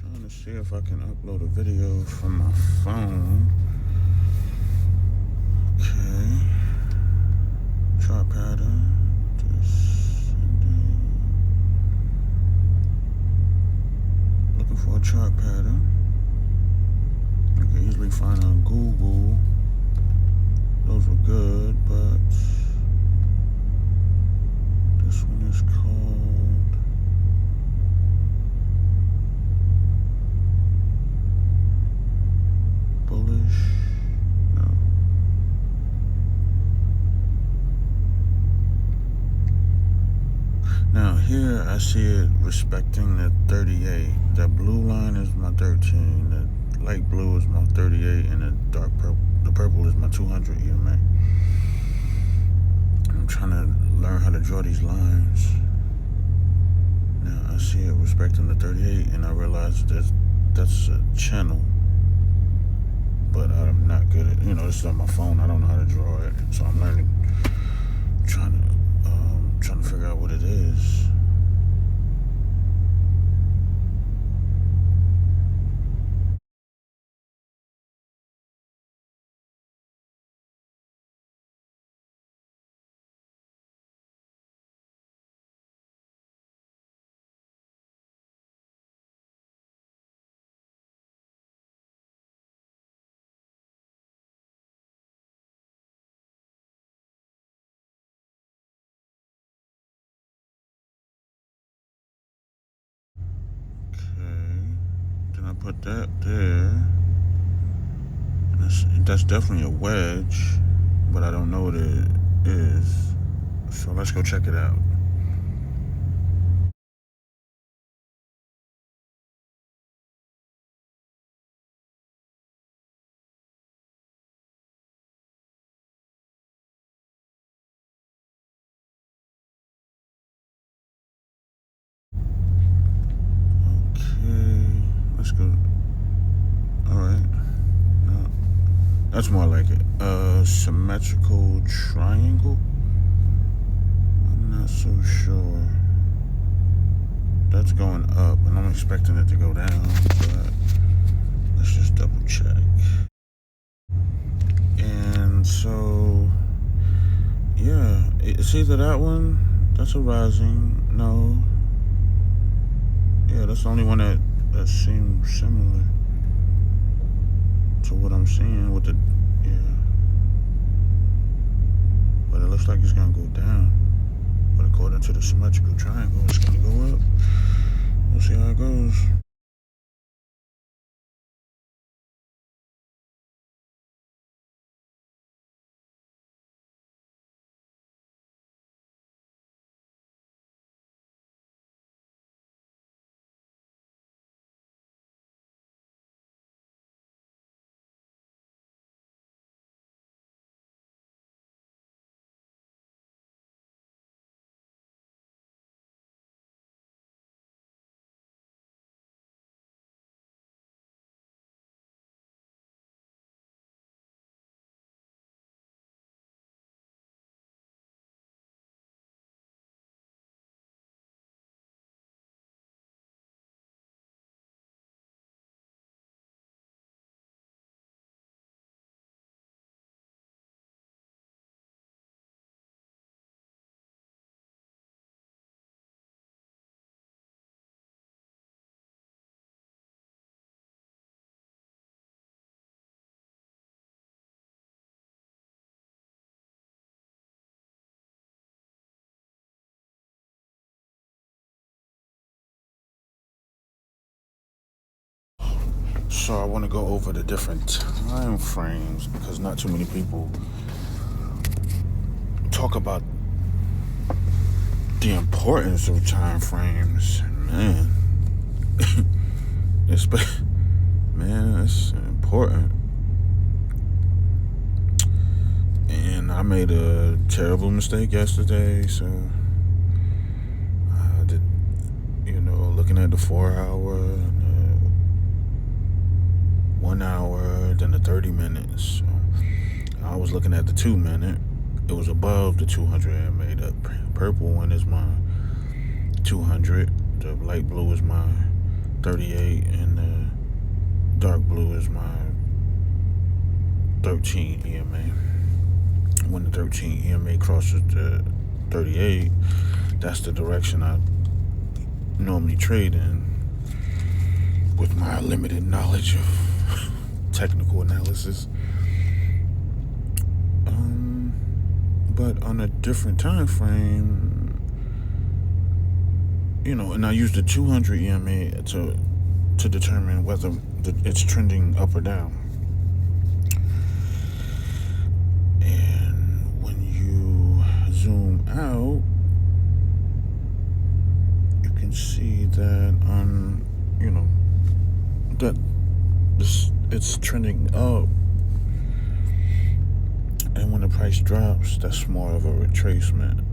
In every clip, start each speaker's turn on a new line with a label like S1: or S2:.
S1: Trying to see if I can upload a video from my phone. Okay. Chart pattern. Descending. Looking for a chart pattern. You can easily find on Google. Those were good, but this one is called bullish. No. Now here I see it respecting the 38. That blue line is my 13. The light blue is my 38, and the dark purple, the purple is my 200 EMA. I'm trying to learn how to draw these lines. Now I see it respecting the 38, and I realize that's a channel. But I'm not good at, this is on my phone. I don't know how to draw it, so I'm learning, trying to figure out what it is. Then I put that there. That's definitely a wedge, but I don't know what it is. So let's go check it out. Okay, let's go. Alright. No, that's more like it. Symmetrical triangle? I'm not so sure. That's going up, and I'm expecting it to go down, but let's just double check. And so, yeah, it's either that one, that's a rising, no. Yeah, that's the only one that seems similar to what I'm seeing with the, yeah. But it looks like it's gonna go down. But according to the symmetrical triangle, it's gonna go up. We'll see how it goes. So I want to go over the different time frames because not too many people talk about the importance of time frames. Man, it's important. And I made a terrible mistake yesterday, so I did, looking at the 4 hour and the 1 hour, then the 30 minutes. So I was looking at the 2 minute. It was above the 200 I made up. Purple one is my 200. The light blue is my 38, and the dark blue is my 13 EMA. When the 13 EMA crosses the 38, that's the direction I normally trade in with my limited knowledge of technical analysis. But on a different time frame, and I use the 200 EMA to determine whether it's trending up or down. And when you zoom out, you can see that that it's trending up, and when the price drops, that's more of a retracement.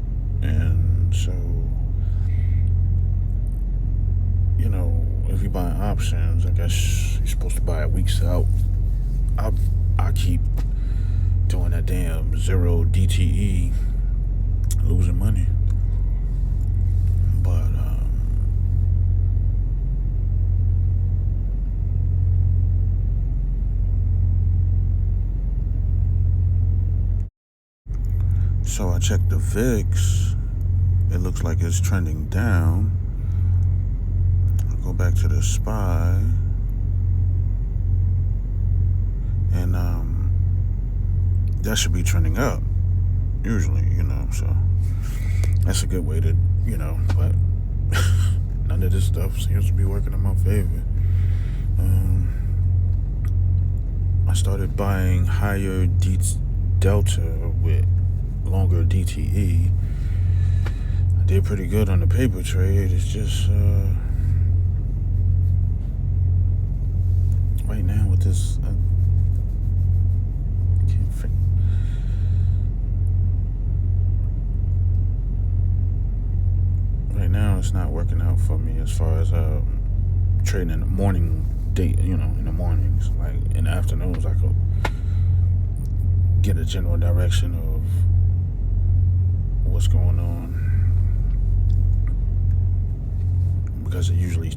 S1: And so, if you buy options, I guess you're supposed to buy it weeks out. I keep doing that damn 0 DTE, losing money. But so I checked the VIX. It looks like it's trending down. I'll go back to the SPY, and that should be trending up usually, so that's a good way to, but none of this stuff seems to be working in my favor. I started buying higher delta with longer DTE. I did pretty good on the paper trade. It's just right now with this, I can't figure. Right now, it's not working out for me as far as trading in the morning date. In the mornings, like in the afternoons, I could get a general direction of what's going on, because it usually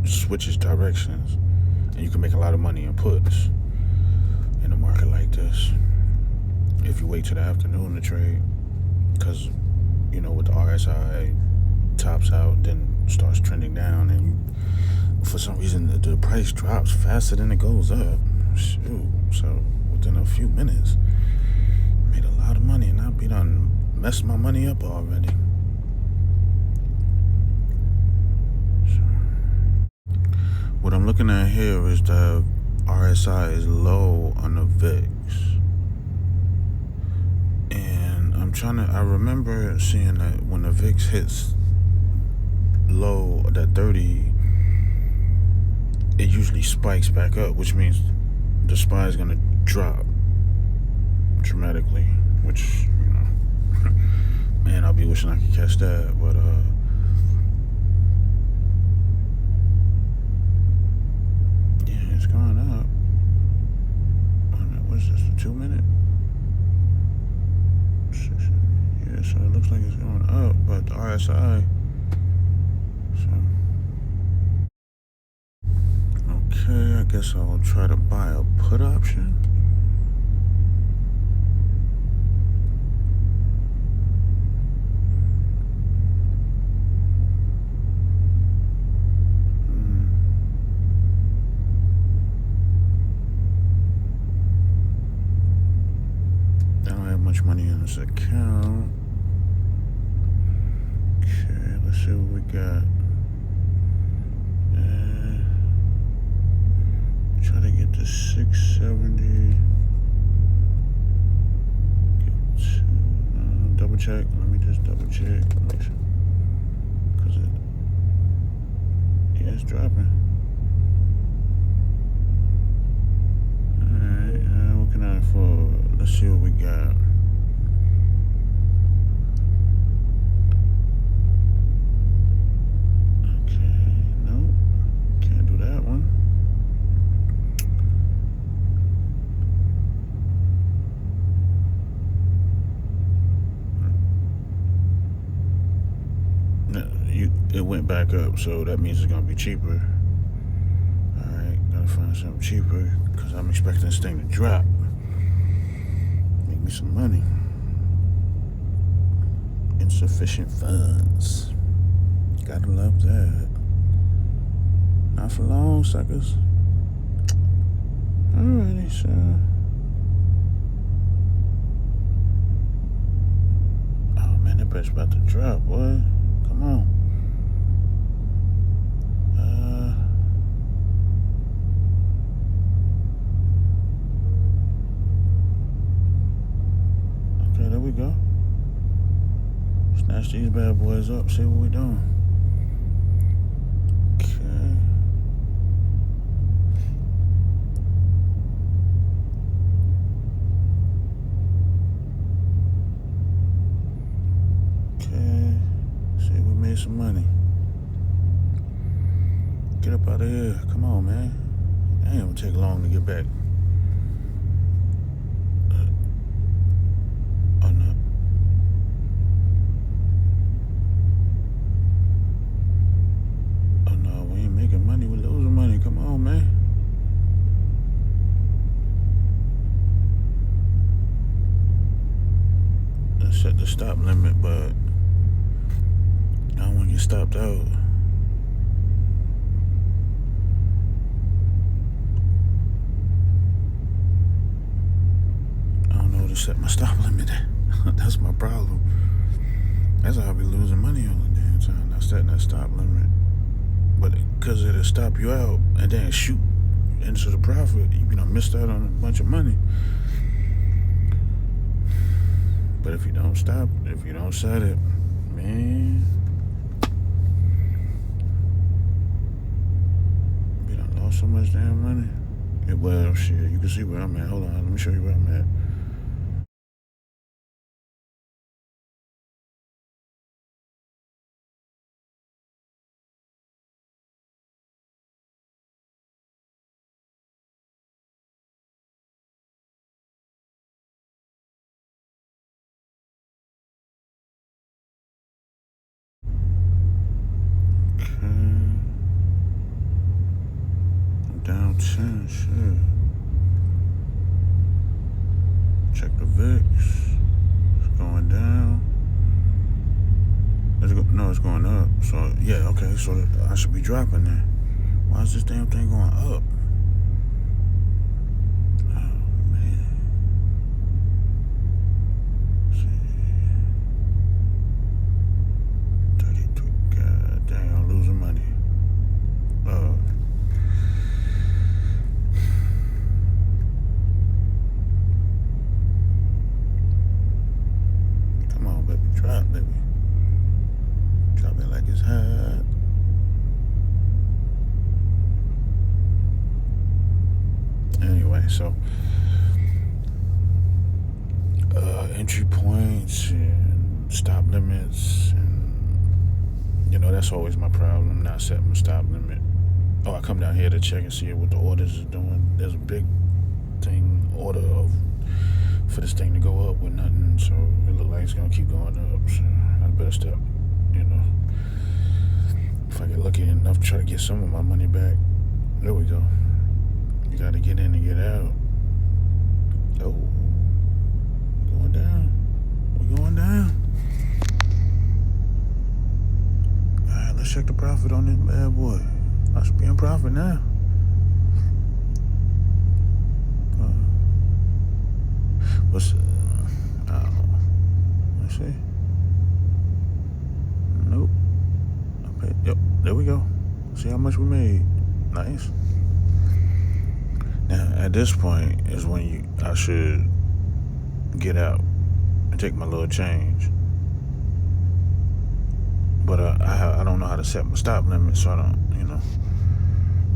S1: switches directions, and you can make a lot of money in puts in a market like this if you wait till the afternoon to trade, because with the RSI tops out, then starts trending down, and for some reason the price drops faster than it goes up. Shoot, so within a few minutes, made a lot of money, and I'll be done messed my money up already. So, what I'm looking at here is the RSI is low on the VIX, and I remember seeing that when the VIX hits low, that 30, it usually spikes back up, which means the SPY is gonna drop dramatically, which, man, I'll be wishing I could catch that. But yeah, it's going up. What's this, a 2 minute? Yeah, so it looks like it's going up, but the RSI, okay, I guess I'll try to buy a put option. I don't have much money in this account. Okay, let's see what we got. Try to get to 670. Double check. Let me just double check. Make sure. Cause it's dropping. Alright, what can I afford? Let's see what we got. Okay, nope. Can't do that one. it went back up, so that means it's gonna be cheaper. Alright, gotta find something cheaper because I'm expecting this thing to drop. Make me some money. Insufficient funds. Gotta love that. Not for long, suckers. Alrighty, so. Oh man, that bitch about to drop, boy. Come on. Okay, there we go. Snatch these bad boys up, see what we doing. Okay. Okay. See, we made some money. Get up out of here. Come on, man. It ain't gonna take long to get back. Oh, no. Oh, no, we ain't making money. We're losing money. Come on, man. Let's set the stop limit, but I don't want to get stopped out. I don't know where to set my stop limit at. That's my problem. That's how I be losing money all the damn time. Not setting that stop limit. But because it'll stop you out and then shoot into the profit, you know, missed out on a bunch of money. But if you don't stop, if you don't set it, man, you done lost so much damn money. Well, shit, you can see where I'm at. Hold on, let me show you where I'm at. Okay. I'm down 10, shit. Check the VIX. It's going down. No, it's going up. So, yeah, okay, so I should be dropping there. Why is this damn thing going up? Oh, man. Let's see. 33. God dang, I'm losing money. Come on, baby. Drop, baby. Drop it like it's hot. Anyway, so entry points and stop limits, and you know that's always my problem. Not setting my stop limit. Oh, I come down here to check and see what the orders is doing. There's a big order for this thing to go up with nothing, so it looks like it's gonna keep going up. So I better step. You know, if I get lucky enough to try to get some of my money back. There we go. You gotta get in and get out. Oh, going down. We're going down. Alright, let's check the profit on this bad boy. I should be in profit now. Let's see. Nope. Okay. Yep. There we go. See how much we made. Nice. Now, at this point is when I should get out and take my little change. But I don't know how to set my stop limit, so I don't, you know.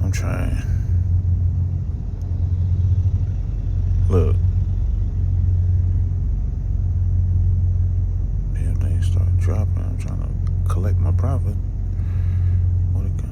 S1: I'm trying. Look. Damn things start dropping. I'm trying to collect my profit. What it got?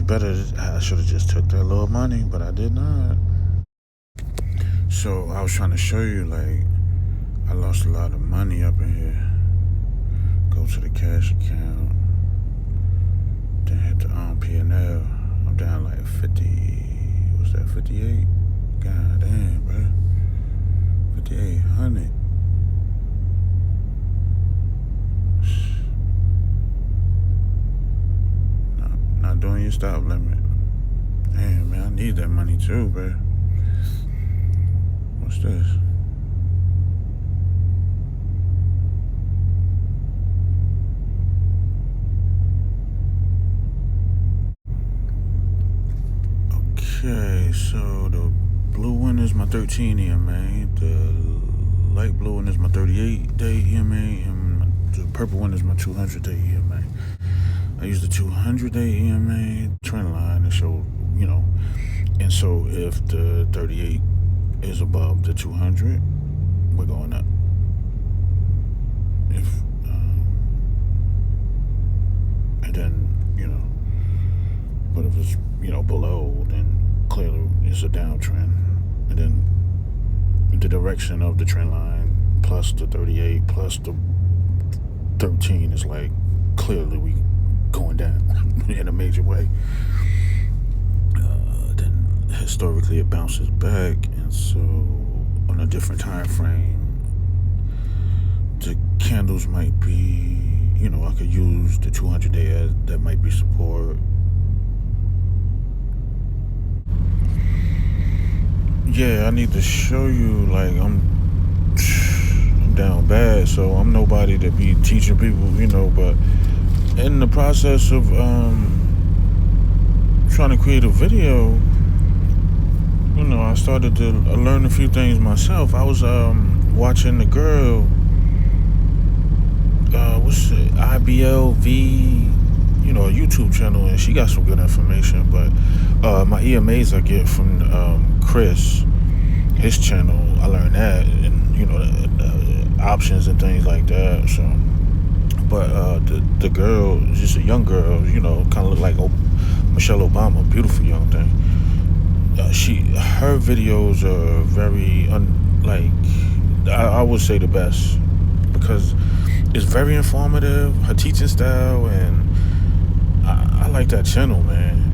S1: better. I should have just took that little money, but I did not. So I was trying to show you, like, I lost a lot of money up in here. Go to the cash account, then hit the P&L. I'm down like 50. What's that? 58. God damn, bro. 5,800. Not doing your stop limit. Damn, man, I need that money too, bro. What's this? Okay, so the blue one is my 13 EMA, the light blue one is my 38-day EMA, and the purple one is my 200-day EMA. I use the 200-day EMA trend line to show, and so if the 38 is above the 200, we're going up. If and then but if it's below, then clearly it's a downtrend. And then the direction of the trend line plus the 38 plus the 13 is like clearly we going down in a major way. Then historically it bounces back, and so on a different time frame the candles might be, I could use the 200-day as that might be support. Yeah, I need to show you, like, I'm down bad, so I'm nobody to be teaching people, but in the process of trying to create a video, I started to learn a few things myself. I was watching the girl, what's it, IBLV, a YouTube channel, and she got some good information. But my EMAs I get from Chris, his channel, I learned that, and the options and things like that. So, but the girl, just a young girl, kind of look like Michelle Obama, beautiful young thing. Her videos are very I would say the best, because it's very informative, her teaching style, and I like that channel, man.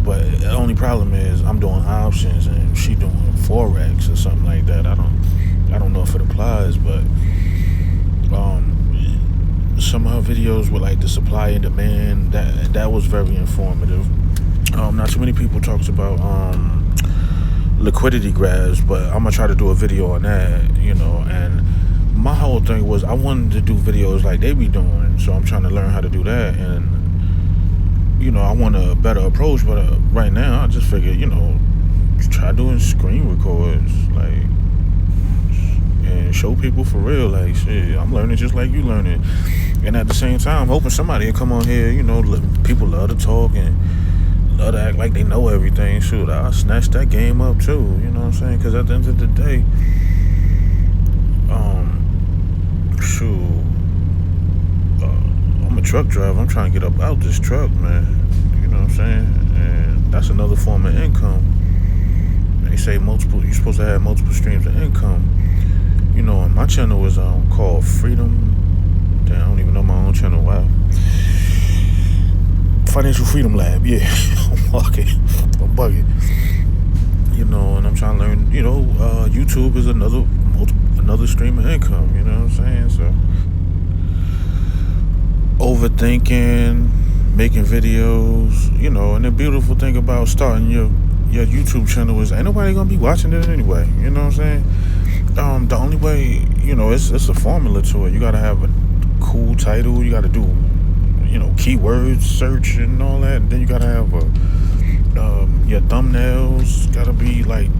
S1: But the only problem is I'm doing options and she doing forex or something like that. I don't know if it applies, but some of her videos with like the supply and demand, that was very informative. Not too many people talks about liquidity grabs, but I'm gonna try to do a video on that, and my whole thing was I wanted to do videos like they be doing, so I'm trying to learn how to do that. And I want a better approach, but right now I just figured, try doing screen records, like, and show people for real, like, shit, I'm learning just like you learning. And at the same time, hoping somebody will come on here, people love to talk and love to act like they know everything. Shoot, I'll snatch that game up too, you know what I'm saying? Because at the end of the day, I'm a truck driver. I'm trying to get up out this truck, man. You know what I'm saying? And that's another form of income. They say you're supposed to have multiple streams of income. And my channel was called Freedom. Damn, I don't even know my own channel. Wow. Financial Freedom Lab. Yeah, I'm bugging. And I'm trying to learn. YouTube is another stream of income. You know what I'm saying? So, overthinking, making videos, and the beautiful thing about starting your YouTube channel is ain't nobody gonna be watching it anyway. You know what I'm saying? The only way, it's a formula to it. You gotta have a cool title. You gotta do, keywords search and all that. And then you gotta have your thumbnails gotta be like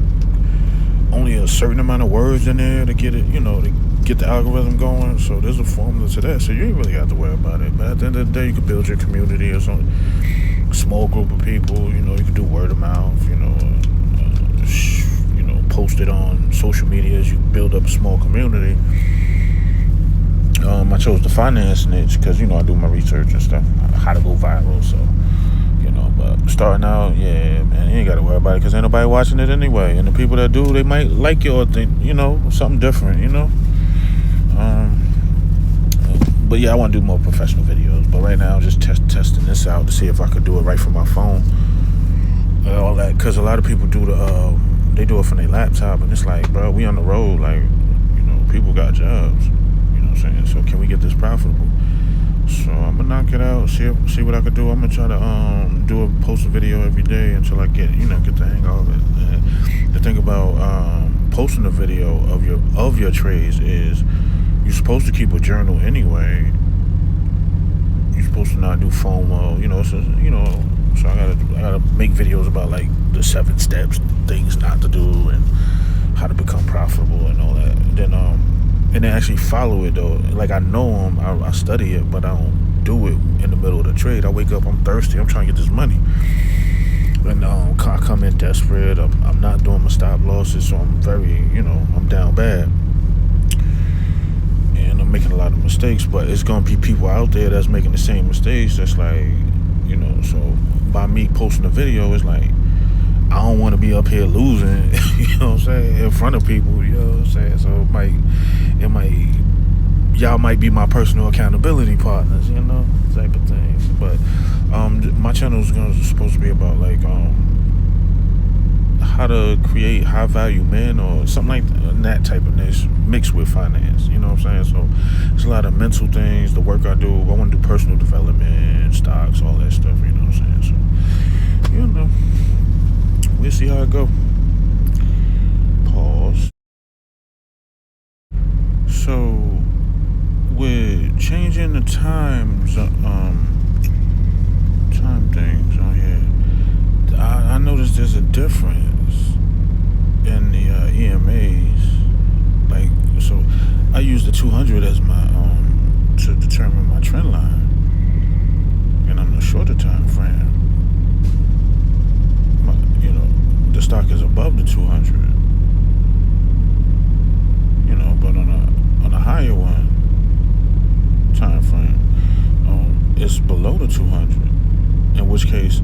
S1: only a certain amount of words in there to get it, to get the algorithm going. So there's a formula to that. So you ain't really got to worry about it. But at the end of the day, you can build your community or something, a small group of people. You can do word of mouth. Post it on social media as you build up a small community. I chose the finance niche because I do my research and stuff, how to go viral. So But starting out, yeah, man, you ain't gotta worry about it because ain't nobody watching it anyway. And the people that do, they might like you or think, something different, But yeah, I want to do more professional videos. But right now, I'm just testing this out to see if I could do it right from my phone. All that, because a lot of people do they do it from their laptop, and it's like, bro, we on the road, like, people got jobs. You know what I'm saying? So can we get this profitable? So I'm gonna knock it out, see what I could do. I'm gonna try to post a video every day until I get the hang of it. And the thing about posting a video of your trades is you're supposed to keep a journal anyway. You're supposed to not do FOMO, So I gotta make videos about like the 7 steps, things not to do, and how to become profitable and all that. And then actually follow it though. Like I know them, I study it, but I don't do it in the middle of the trade. I wake up, I'm thirsty, I'm trying to get this money, and I come in desperate. I'm not doing my stop losses, so I'm very, I'm down bad, and I'm making a lot of mistakes. But it's gonna be people out there that's making the same mistakes. That's like, so by me posting a video, it's like I don't want to be up here losing, you know what I'm saying, in front of people, you know what I'm saying. So y'all might be my personal accountability partners, type of things. But my channel is supposed to be about like how to create high value men or something like that type of niche mixed with finance, you know what I'm saying. So it's a lot of mental things, the work I do. I want to do personal development, stocks, all that stuff, you know what I'm saying. So we'll see how it go. Pause. So with changing the times, time things on here, I noticed there's a difference in the EMAs. Like, so I use the 200 as my to determine my trend line, and I'm in a shorter time frame. The stock is above the 200, but on a higher one time frame, it's below the 200. In which case,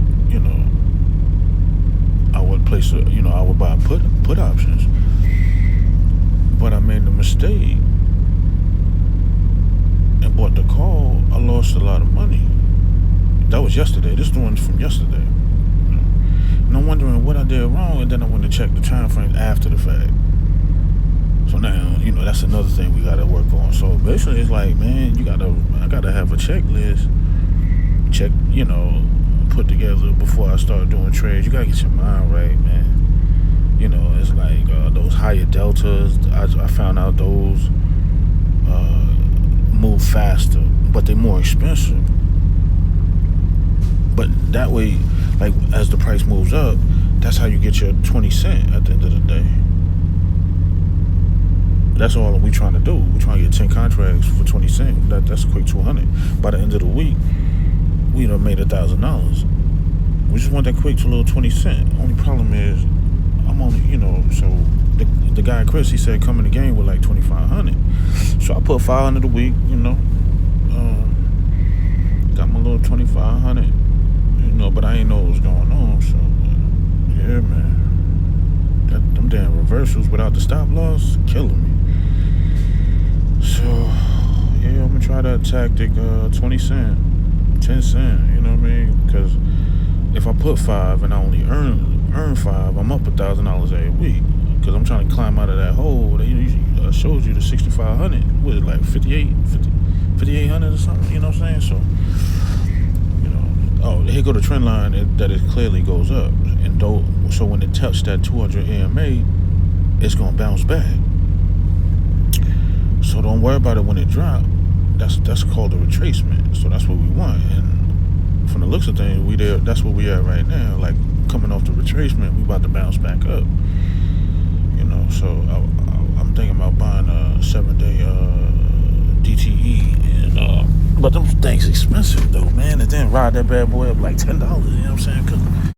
S1: I would place I would buy put options. But I made the mistake and bought the call. I lost a lot of money. That was yesterday. This one's from yesterday. And I'm wondering what I did wrong, and then I went to check the time frame after the fact. So now, that's another thing we gotta work on. So basically, it's like, man, I gotta have a checklist, put together before I start doing trades. You gotta get your mind right, man. It's like those higher deltas. I found out those move faster, but they're more expensive. But that way, like, as the price moves up, that's how you get your 20 cents at the end of the day. That's all we trying to do. We trying to get 10 contracts for 20 cents. That's a quick 200. By the end of the week, we done made $1,000. We just want that quick to a little 20 cents. Only problem is, I'm only, so the guy Chris, he said come in the game with like 2,500. So I put 500 a week, got my little 2,500. But I ain't know what was going on. So yeah, man, them damn reversals without the stop loss killing me. So yeah, I'm gonna try that tactic. 20 cent, 10 cent. You know what I mean? Because if I put 5 and I only earn 5, I'm up $1,000 every week. Because I'm trying to climb out of that hole that usually shows you the 6,500. What is it, like 5,800 or something? You know what I'm saying? So. Oh, here go the trend line that it clearly goes up, and so when it touched that 200 EMA, it's gonna bounce back. So don't worry about it when it drops. That's called a retracement. So that's what we want. And from the looks of things, we there. That's where we at right now. Like coming off the retracement, we about to bounce back up. So I'm thinking about buying a 7-day DTE and. But them things expensive though, man. And then ride that bad boy up like $10. You know what I'm saying? 'Cause